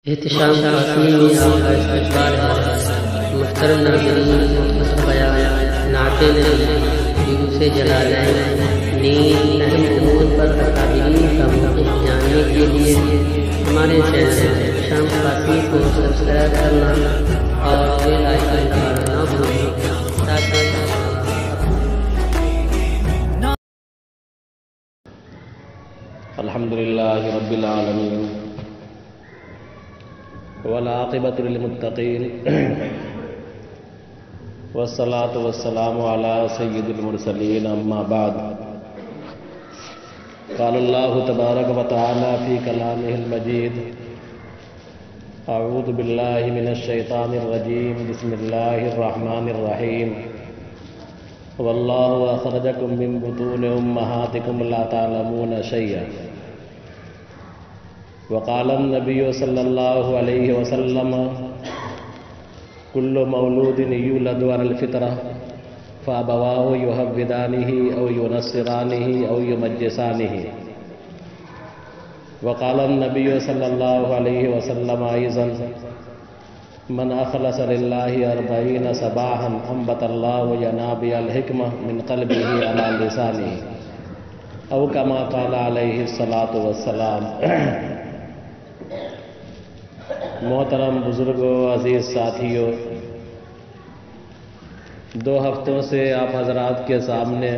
احتشام خاتون میں آپ کا استقبال ہے۔ محترم ناظرین، مختصر بیان نعت نبی جلوس جلالین نیز اہم امور پر اکابرین کا موقف جاننے کے لیے ہمارے چینل احتشام خاتون کو سبسکرائب کرنا اور بیل آئیکن دبانا نہ بھولیں تاکہ الحمدللہ رب العالمین والعاقبۃ للمتقین والصلاة والسلام علی سید المرسلین اما بعد قال اللہ تبارک و تعالی فی کلامہ المجید اعوذ باللہ من الشیطان الرجیم بسم اللہ الرحمن الرحیم واللہ اخرجکم من بطون امہاتکم لا تعلمون شیئا وقال النبی صلی اللہ علیہ وسلم کل مولود یولد علی الفطرہ فابواہ یحودانہ او ینصرانہ او یمجسانہ وقال النبی صلی اللہ علیہ وسلم ایضا من اخلص للہ 40 صباحا انبت اللہ ینابع الحکمہ من قلبہ علی لسانہ او کما قال علیہ الصلاۃ والسلام۔ محترم بزرگوں، عزیز ساتھیوں، 2 ہفتوں سے آپ حضرات کے سامنے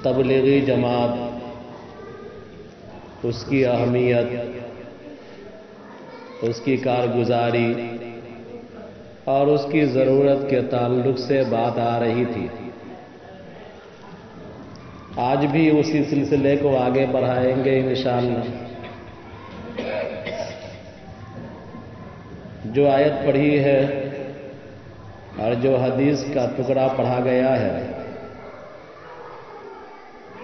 تبلیغی جماعت، اس کی اہمیت، اس کی کارگزاری اور اس کی ضرورت کے تعلق سے بات آ رہی تھی۔ آج بھی اسی سلسلے کو آگے بڑھائیں گے انشاءاللہ۔ جو آیت پڑھی ہے اور جو حدیث کا ٹکڑا پڑھا گیا ہے،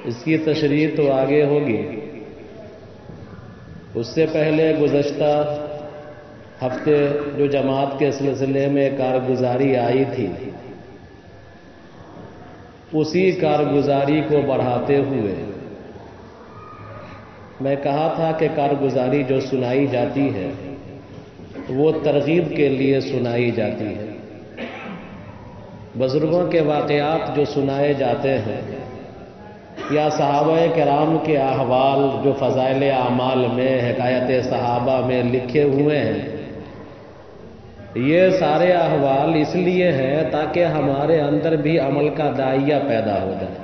اس کی تشریح تو آگے ہوگی۔ اس سے پہلے گزشتہ ہفتے جو جماعت کے سلسلے میں کارگزاری آئی تھی، اسی کارگزاری کو بڑھاتے ہوئے میں کہا تھا کہ کارگزاری جو سنائی جاتی ہے وہ ترغیب کے لیے سنائی جاتی ہے۔ بزرگوں کے واقعات جو سنائے جاتے ہیں یا صحابہ کرام کے احوال جو فضائل اعمال میں، حکایت صحابہ میں لکھے ہوئے ہیں، یہ سارے احوال اس لیے ہیں تاکہ ہمارے اندر بھی عمل کا داعیہ پیدا ہو جائے،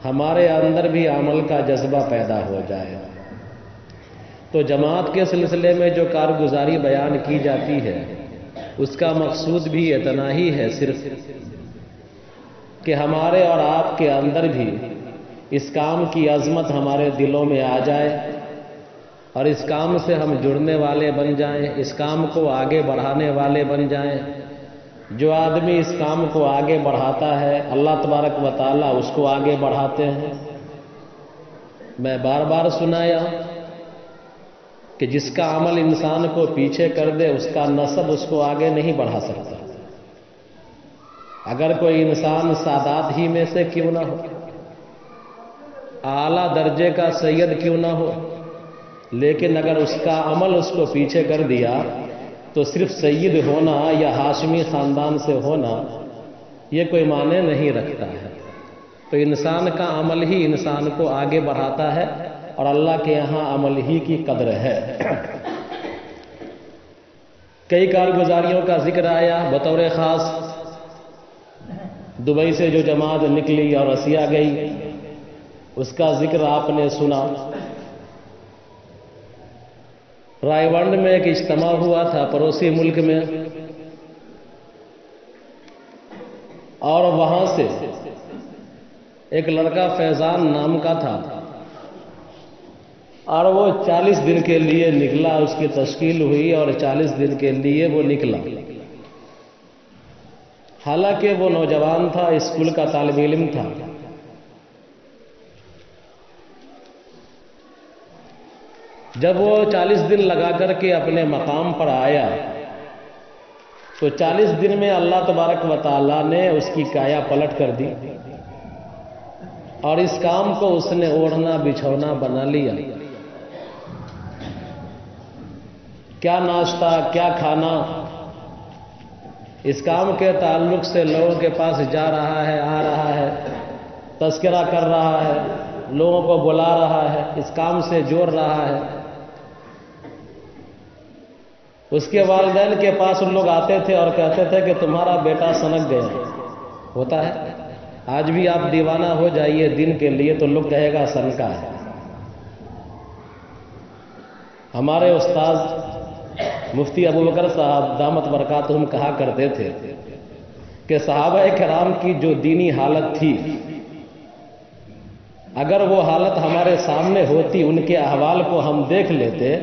ہمارے اندر بھی عمل کا جذبہ پیدا ہو جائے۔ تو جماعت کے سلسلے میں جو کارگزاری بیان کی جاتی ہے، اس کا مقصود بھی اتنا ہی ہے صرف کہ ہمارے اور آپ کے اندر بھی اس کام کی عظمت ہمارے دلوں میں آ جائے اور اس کام سے ہم جڑنے والے بن جائیں، اس کام کو آگے بڑھانے والے بن جائیں۔ جو آدمی اس کام کو آگے بڑھاتا ہے، اللہ تبارک و تعالیٰ اس کو آگے بڑھاتے ہیں۔ میں بار بار سنایا کہ جس کا عمل انسان کو پیچھے کر دے، اس کا نسب اس کو آگے نہیں بڑھا سکتا۔ اگر کوئی انسان سادات ہی میں سے کیوں نہ ہو، اعلیٰ درجے کا سید کیوں نہ ہو، لیکن اگر اس کا عمل اس کو پیچھے کر دیا تو صرف سید ہونا یا ہاشمی خاندان سے ہونا یہ کوئی معنی نہیں رکھتا ہے۔ تو انسان کا عمل ہی انسان کو آگے بڑھاتا ہے اور اللہ کے یہاں عمل ہی کی قدر ہے۔ کئی کارگزاریوں کا ذکر آیا، بطور خاص دبئی سے جو جماعت نکلی اور رسیا گئی، اس کا ذکر آپ نے سنا۔ رائے ونڈ میں ایک اجتماع ہوا تھا پڑوسی ملک میں، اور وہاں سے ایک لڑکا فیضان نام کا تھا، اور وہ 40 دن کے لیے نکلا، اس کی تشکیل ہوئی اور 40 دن کے لیے وہ نکلا۔ حالانکہ وہ نوجوان تھا، اسکول کا طالب علم تھا۔ جب وہ 40 دن لگا کر کے اپنے مقام پر آیا تو 40 دن میں اللہ تبارک و تعالیٰ نے اس کی کایا پلٹ کر دی اور اس کام کو اس نے اوڑھنا بچھونا بنا لیا۔ کیا ناشتہ، کیا کھانا، اس کام کے تعلق سے لوگوں کے پاس جا رہا ہے، آ رہا ہے، تذکرہ کر رہا ہے، لوگوں کو بلا رہا ہے، اس کام سے جوڑ رہا ہے۔ اس کے والدین کے پاس ان لوگ آتے تھے اور کہتے تھے کہ تمہارا بیٹا سنک گیا۔ ہوتا ہے، آج بھی آپ دیوانہ ہو جائیے دین کے لیے تو لوگ کہے گا سنکا ہے۔ ہمارے استاد مفتی ابوبکر صاحب دامت برکاتہم کہا کرتے تھے کہ صحابہ کرام کی جو دینی حالت تھی، اگر وہ حالت ہمارے سامنے ہوتی، ان کے احوال کو ہم دیکھ لیتے،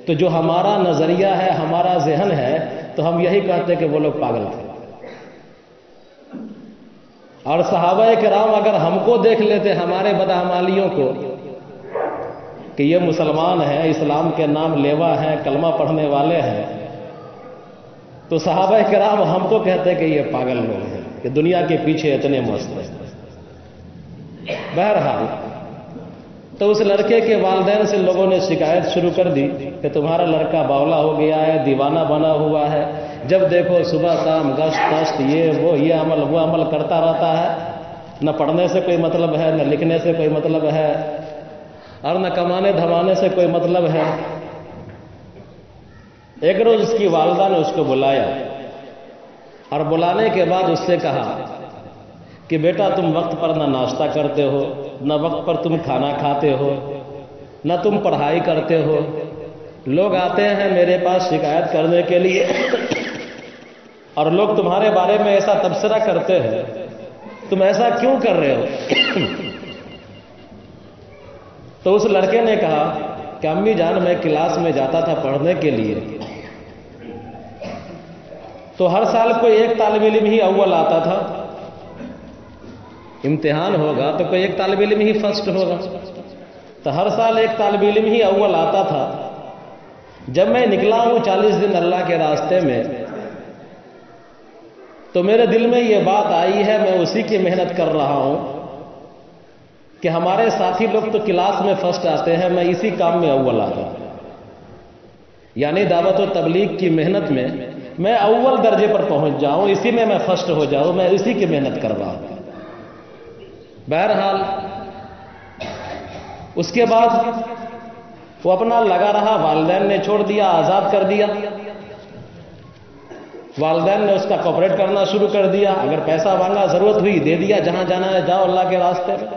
تو جو ہمارا نظریہ ہے، ہمارا ذہن ہے، تو ہم یہی کہتے کہ وہ لوگ پاگل تھے۔ اور صحابہ کرام اگر ہم کو دیکھ لیتے، ہمارے بدعمالیوں کو، کہ یہ مسلمان ہیں، اسلام کے نام لیوا ہیں، کلمہ پڑھنے والے ہیں، تو صحابہ کرام ہم کو کہتے کہ یہ پاگل لوگ ہیں کہ دنیا کے پیچھے اتنے مست ہیں۔ بہرحال تو اس لڑکے کے والدین سے لوگوں نے شکایت شروع کر دی کہ تمہارا لڑکا باولا ہو گیا ہے، دیوانہ بنا ہوا ہے، جب دیکھو صبح شام گشت یہ عمل وہ عمل کرتا رہتا ہے، نہ پڑھنے سے کوئی مطلب ہے، نہ لکھنے سے کوئی مطلب ہے، اور نہ کمانے دھمانے سے کوئی مطلب ہے۔ ایک روز اس کی والدہ نے اس کو بلایا اور بلانے کے بعد اس سے کہا کہ بیٹا تم وقت پر نہ ناشتہ کرتے ہو، نہ وقت پر تم کھانا کھاتے ہو، نہ تم پڑھائی کرتے ہو، لوگ آتے ہیں میرے پاس شکایت کرنے کے لیے اور لوگ تمہارے بارے میں ایسا تبصرہ کرتے ہیں، تم ایسا کیوں کر رہے ہو؟ تو اس لڑکے نے کہا کہ امی جان میں کلاس میں جاتا تھا پڑھنے کے لیے، تو ہر سال کوئی ایک طالب علم ہی اول آتا تھا، امتحان ہوگا تو کوئی ایک طالب علم ہی فرسٹ ہوگا، تو ہر سال ایک طالب علم ہی اول آتا تھا۔ جب میں نکلا ہوں 40 دن اللہ کے راستے میں، تو میرے دل میں یہ بات آئی ہے، میں اسی کی محنت کر رہا ہوں کہ ہمارے ساتھی لوگ تو کلاس میں فرسٹ آتے ہیں، میں اسی کام میں اول آتا ہوں، یعنی دعوت و تبلیغ کی محنت میں میں اول درجے پر پہنچ جاؤں، اسی میں فرسٹ ہو جاؤں، میں اسی کی محنت کر رہا ہوں۔ بہرحال اس کے بعد وہ اپنا لگا رہا، والدین نے چھوڑ دیا، آزاد کر دیا، والدین نے اس کا کوپریٹ کرنا شروع کر دیا، اگر پیسہ مانگا ضرورت ہوئی دے دیا، جہاں جانا ہے جاؤ اللہ کے راستے میں۔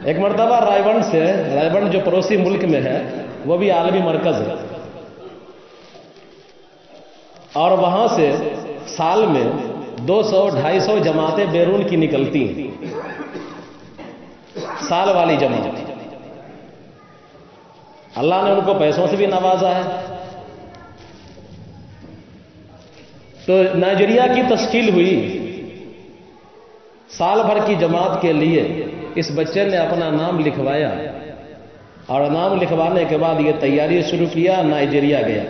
ایک مرتبہ رائبنڈ جو پڑوسی ملک میں ہے، وہ بھی عالمی مرکز ہے، اور وہاں سے سال میں 200-250 جماعتیں بیرون کی نکلتی ہیں، سال والی جماعت۔ اللہ نے ان کو پیسوں سے بھی نوازا ہے۔ تو نائجیریا کی تشکیل ہوئی، سال بھر کی جماعت کے لیے اس بچے نے اپنا نام لکھوایا، اور نام لکھوانے کے بعد یہ تیاری شروع کیا، نائجیریا گیا،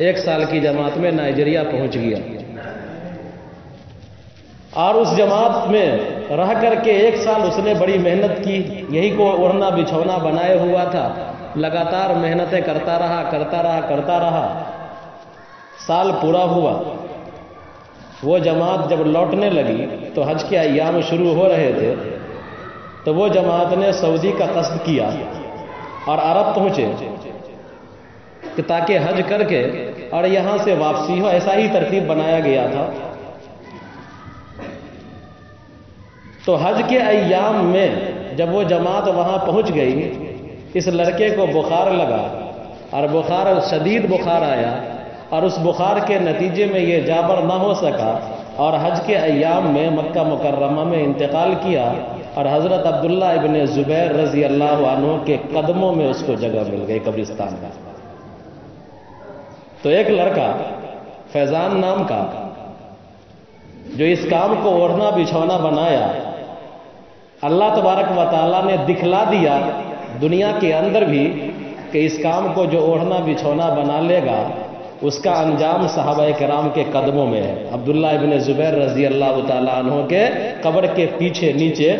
1 سال کی جماعت میں نائجیریا پہنچ گیا، اور اس جماعت میں رہ کر کے 1 سال اس نے بڑی محنت کی، یہی کو اوڑھنا بچھونا بنائے ہوا تھا، لگاتار محنتیں کرتا رہا، سال پورا ہوا۔ وہ جماعت جب لوٹنے لگی تو حج کے ایام شروع ہو رہے تھے، تو وہ جماعت نے سعودی کا قصد کیا اور عرب پہنچے کہ تاکہ حج کر کے اور یہاں سے واپسی ہو، ایسا ہی ترتیب بنایا گیا تھا۔ تو حج کے ایام میں جب وہ جماعت وہاں پہنچ گئی، اس لڑکے کو بخار لگا، اور شدید بخار آیا، اور اس بخار کے نتیجے میں یہ جابر نہ ہو سکا، اور حج کے ایام میں مکہ مکرمہ میں انتقال کیا، اور حضرت عبداللہ ابن زبیر رضی اللہ عنہ کے قدموں میں اس کو جگہ مل گئی قبرستان کا۔ تو ایک لڑکا فیضان نام کا جو اس کام کو اوڑھنا بچھونا بنایا، اللہ تبارک و تعالیٰ نے دکھلا دیا دنیا کے اندر بھی کہ اس کام کو جو اوڑھنا بچھونا بنا لے گا، اس کا انجام صحابہ کرام کے قدموں میں ہے۔ عبداللہ ابن زبیر رضی اللہ تعالیٰ عنہ کے قبر کے پیچھے نیچے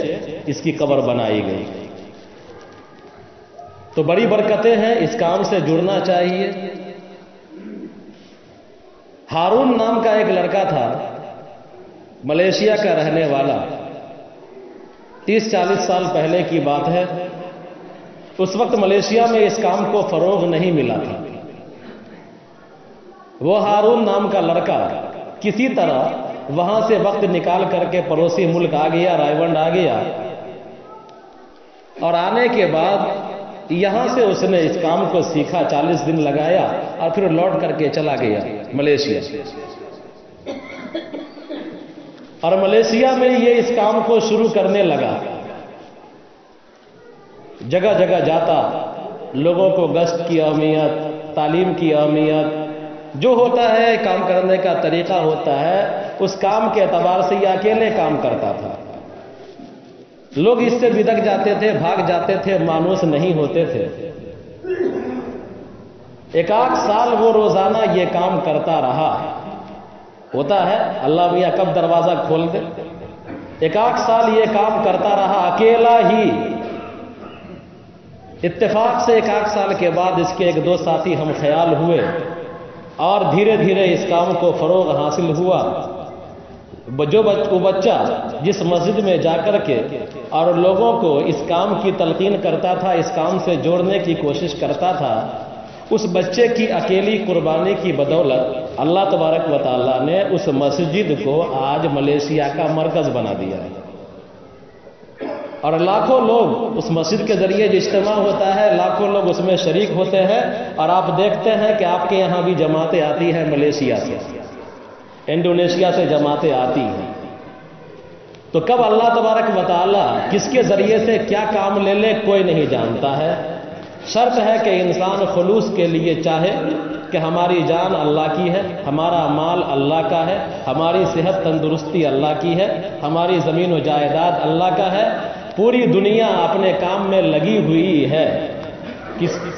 اس کی قبر بنائی گئی۔ تو بڑی برکتیں ہیں، اس کام سے جڑنا چاہیے۔ ہارون نام کا ایک لڑکا تھا، ملیشیا کا رہنے والا، 30-40 سال پہلے کی بات ہے۔ اس وقت ملیشیا میں اس کام کو فروغ نہیں ملا تھا۔ وہ ہارون نام کا لڑکا کسی طرح وہاں سے وقت نکال کر کے پڑوسی ملک آ گیا، رائیونڈ آ گیا، اور آنے کے بعد یہاں سے اس نے اس کام کو سیکھا، 40 دن لگایا اور پھر لوٹ کر کے چلا گیا ملیشیا۔ اور ملیشیا میں یہ اس کام کو شروع کرنے لگا، جگہ جگہ جاتا، لوگوں کو گشت کی اہمیت، تعلیم کی اہمیت، جو ہوتا ہے کام کرنے کا طریقہ ہوتا ہے، اس کام کے اعتبار سے یہ اکیلے کام کرتا تھا۔ لوگ اس سے بدک جاتے تھے، بھاگ جاتے تھے، مانوس نہیں ہوتے تھے۔ 1 سال وہ روزانہ یہ کام کرتا رہا۔ ہوتا ہے اللہ میاں کب دروازہ کھول دے۔ 1 سال یہ کام کرتا رہا اکیلا ہی۔ اتفاق سے 1 سال کے بعد اس کے 1-2 ساتھی ہم خیال ہوئے اور دھیرے دھیرے اس کام کو فروغ حاصل ہوا۔ جو بچہ جس مسجد میں جا کر کے اور لوگوں کو اس کام کی تلقین کرتا تھا، اس کام سے جوڑنے کی کوشش کرتا تھا، اس بچے کی اکیلی قربانی کی بدولت اللہ تبارک و تعالیٰ نے اس مسجد کو آج ملیشیا کا مرکز بنا دیا ہے۔ اور لاکھوں لوگ اس مسجد کے ذریعے جو اجتماع ہوتا ہے، لاکھوں لوگ اس میں شریک ہوتے ہیں، اور آپ دیکھتے ہیں کہ آپ کے یہاں بھی جماعتیں آتی ہیں، ملیشیا سے، انڈونیشیا سے جماعتیں آتی ہیں۔ تو کب اللہ تبارک و تعالیٰ کس کے ذریعے سے کیا کام لے لے کوئی نہیں جانتا ہے۔ شرط ہے کہ انسان خلوص کے لیے چاہے کہ ہماری جان اللہ کی ہے، ہمارا مال اللہ کا ہے، ہماری صحت تندرستی اللہ کی ہے، ہماری زمین و جائیداد اللہ کا ہے، پوری دنیا اپنے کام میں لگی ہوئی ہے۔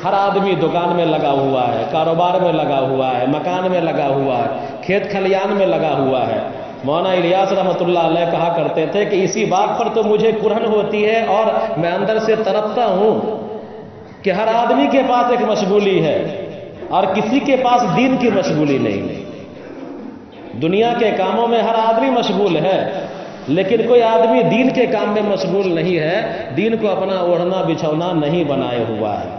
ہر آدمی دکان میں لگا ہوا ہے، کاروبار میں لگا ہوا ہے، مکان میں لگا ہوا ہے، کھیت کھلیان میں لگا ہوا ہے۔ مولانا الیاس رحمۃ اللہ علیہ کہا کرتے تھے کہ اسی بات پر تو مجھے کرہن ہوتی ہے اور میں اندر سے تڑپتا ہوں کہ ہر آدمی کے پاس ایک مشغولی ہے اور کسی کے پاس دین کی مشغولی نہیں۔ دنیا کے کاموں میں ہر آدمی مشغول ہے، لیکن کوئی آدمی دین کے کام میں مشغول نہیں ہے، دین کو اپنا اوڑھنا بچھونا نہیں بنائے ہوا ہے۔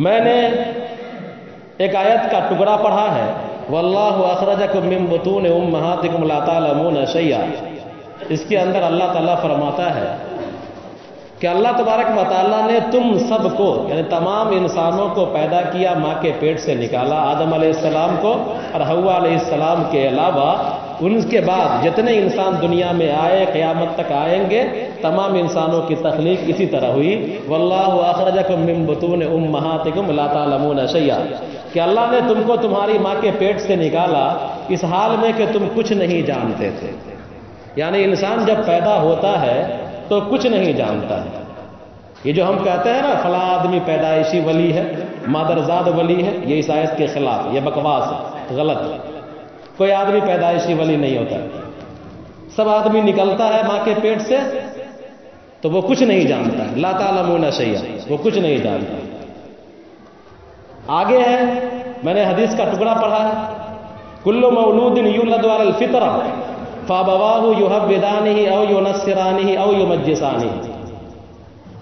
میں نے ایک آیت کا ٹکڑا پڑھا ہے، واللہ اخرجکم من بطون امہاتکم لا تعلمون شیئا۔ اس کے اندر اللہ تعالیٰ فرماتا ہے کہ اللہ تبارک و تعالیٰ نے تم سب کو، یعنی تمام انسانوں کو پیدا کیا، ماں کے پیٹ سے نکالا، آدم علیہ السلام کو اور حوا علیہ السلام کے علاوہ ان کے بعد جتنے انسان دنیا میں آئے، قیامت تک آئیں گے، تمام انسانوں کی تخلیق اسی طرح ہوئی۔ واللہ اخرجکم من بطون امہاتکم لا تعلمون شیئا، کہ اللہ نے تم کو تمہاری ماں کے پیٹ سے نکالا اس حال میں کہ تم کچھ نہیں جانتے تھے۔ یعنی انسان جب پیدا ہوتا ہے تو کچھ نہیں جانتا ہے۔ یہ جو ہم کہتے ہیں نا فلاں آدمی پیدائشی ولی ہے، مادرزاد ولی ہے، یہ اس آیت کے خلاف، یہ بکواس ہے، غلط ہے۔ کوئی آدمی پیدائشی ولی نہیں ہوتا، سب آدمی نکلتا ہے ماں کے پیٹ سے تو وہ کچھ نہیں جانتا ہے، لا تعلمون شیئا، وہ کچھ نہیں جانتا۔ آگے ہے، میں نے حدیث کا ٹکڑا پڑھا ہے، کل مولود یولد علی الفطرہ فابواہ یحودانہ او ینصرانہ او یمجسانہ۔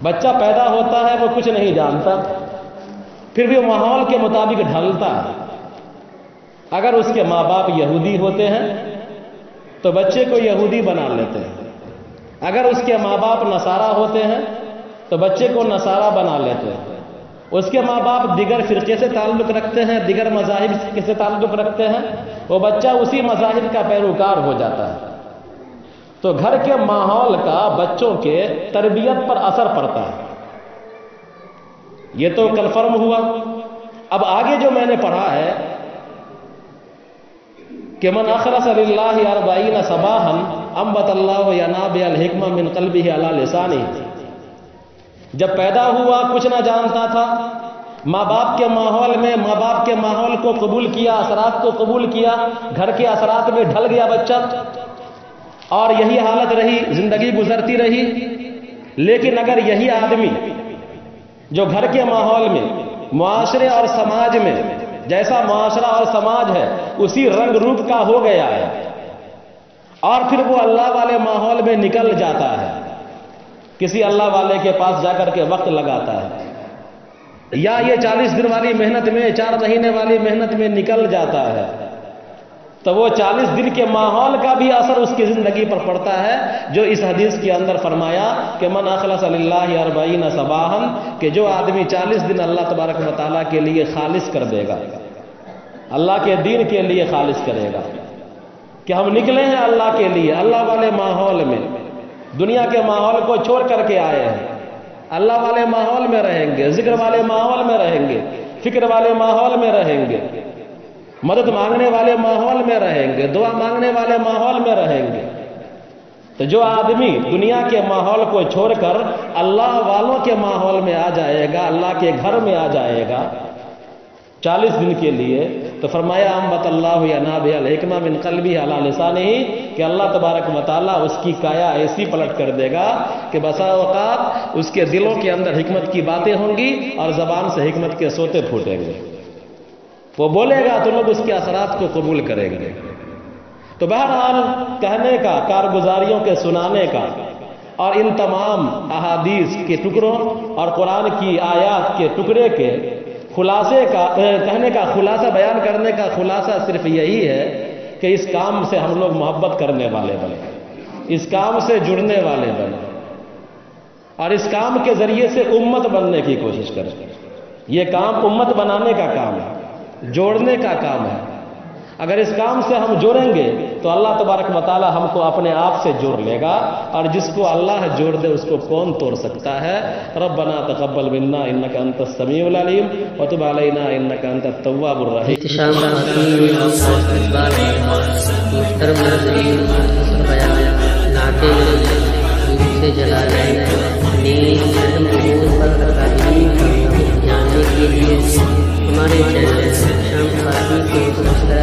بچہ پیدا ہوتا ہے وہ کچھ نہیں جانتا، پھر بھی ماحول کے مطابق ڈھلتا ہے۔ اگر اس کے ماں باپ یہودی ہوتے ہیں تو بچے کو یہودی بنا لیتے ہیں، اگر اس کے ماں باپ نصارہ ہوتے ہیں تو بچے کو نصارہ بنا لیتے ہیں، اس کے ماں باپ دیگر فرقے سے تعلق رکھتے ہیں، دیگر مذاہب سے تعلق رکھتے ہیں، وہ بچہ اسی مذاہب کا پیروکار ہو جاتا ہے۔ تو گھر کے ماحول کا بچوں کے تربیت پر اثر پڑتا ہے۔ یہ تو کنفرم ہوا۔ اب آگے جو میں نے پڑھا ہے کہ من اخلص للہ 40 صباحا انبت اللہ ینابع الحکمہ من قلبہ علی لسانہ۔ جب پیدا ہوا کچھ نہ جانتا تھا، ماں باپ کے ماحول میں، ماں باپ کے ماحول کو قبول کیا، اثرات کو قبول کیا، گھر کے اثرات میں ڈھل گیا بچہ، اور یہی حالت رہی، زندگی گزرتی رہی۔ لیکن اگر یہی آدمی جو گھر کے ماحول میں، معاشرے اور سماج میں جیسا معاشرہ اور سماج ہے اسی رنگ روپ کا ہو گیا ہے، اور پھر وہ اللہ والے ماحول میں نکل جاتا ہے، کسی اللہ والے کے پاس جا کر کے وقت لگاتا ہے، یا یہ 40 دن والی محنت میں، 4 مہینے والی محنت میں نکل جاتا ہے، تو وہ 40 دن کے ماحول کا بھی اثر اس کی زندگی پر پڑتا ہے، جو اس حدیث کے اندر فرمایا کہ من اخلص للہ 40 صباحا، کہ جو آدمی 40 دن اللہ تبارک و تعالیٰ کے لیے خالص کر دے گا، اللہ کے دین کے لیے خالص کرے گا، کہ ہم نکلے ہیں اللہ کے لیے، اللہ والے ماحول میں، دنیا کے ماحول کو چھوڑ کر کے آئے ہیں، اللہ والے ماحول میں رہیں گے، ذکر والے ماحول میں رہیں گے، فکر والے ماحول میں رہیں گے، مدد مانگنے والے ماحول میں رہیں گے، دعا مانگنے والے ماحول میں رہیں گے، تو جو آدمی دنیا کے ماحول کو چھوڑ کر اللہ والوں کے ماحول میں آ جائے گا، اللہ کے گھر میں آ جائے گا 40 دن کے لیے، تو فرمایا انبت اللہ ینابع الحکمہ من قلبہ علی لسانہ، کہ اللہ تبارک و تعالیٰ اس کی کایا ایسی پلٹ کر دے گا کہ بسا اوقات اس کے دلوں کے اندر حکمت کی باتیں ہوں گی اور زبان سے حکمت کے سوتے پھوٹیں گے، وہ بولے گا تو لوگ اس کے اثرات کو قبول کریں گے۔ تو بہرحال کہنے کا، کارگزاریوں کے سنانے کا، اور ان تمام احادیث کے ٹکڑوں اور قرآن کی آیات کے ٹکڑے کے خلاصے کا، کہنے کا خلاصہ، بیان کرنے کا خلاصہ صرف یہی ہے کہ اس کام سے ہم لوگ محبت کرنے والے بنے، اس کام سے جڑنے والے بنے، اور اس کام کے ذریعے سے امت بننے کی کوشش کریں۔ یہ کام امت بنانے کا کام ہے، جوڑنے کا کام ہے۔ اگر اس کام سے ہم جوڑیں گے تو اللہ تبارک و تعالی ہم کو اپنے آپ سے جوڑ لے گا، اور جس کو اللہ جوڑ دے اس کو کون توڑ سکتا ہے۔ ربنا تقبل منا انک انت السمیع العلیم وتب علینا انک انت التواب الرحیم۔ احتشام محترم ناظرین، نعتیں سے جلالین نیک رحم امور پر اکادمی جاننے کے لیے ہمارے چینل شام خاطی کو سبسکرائب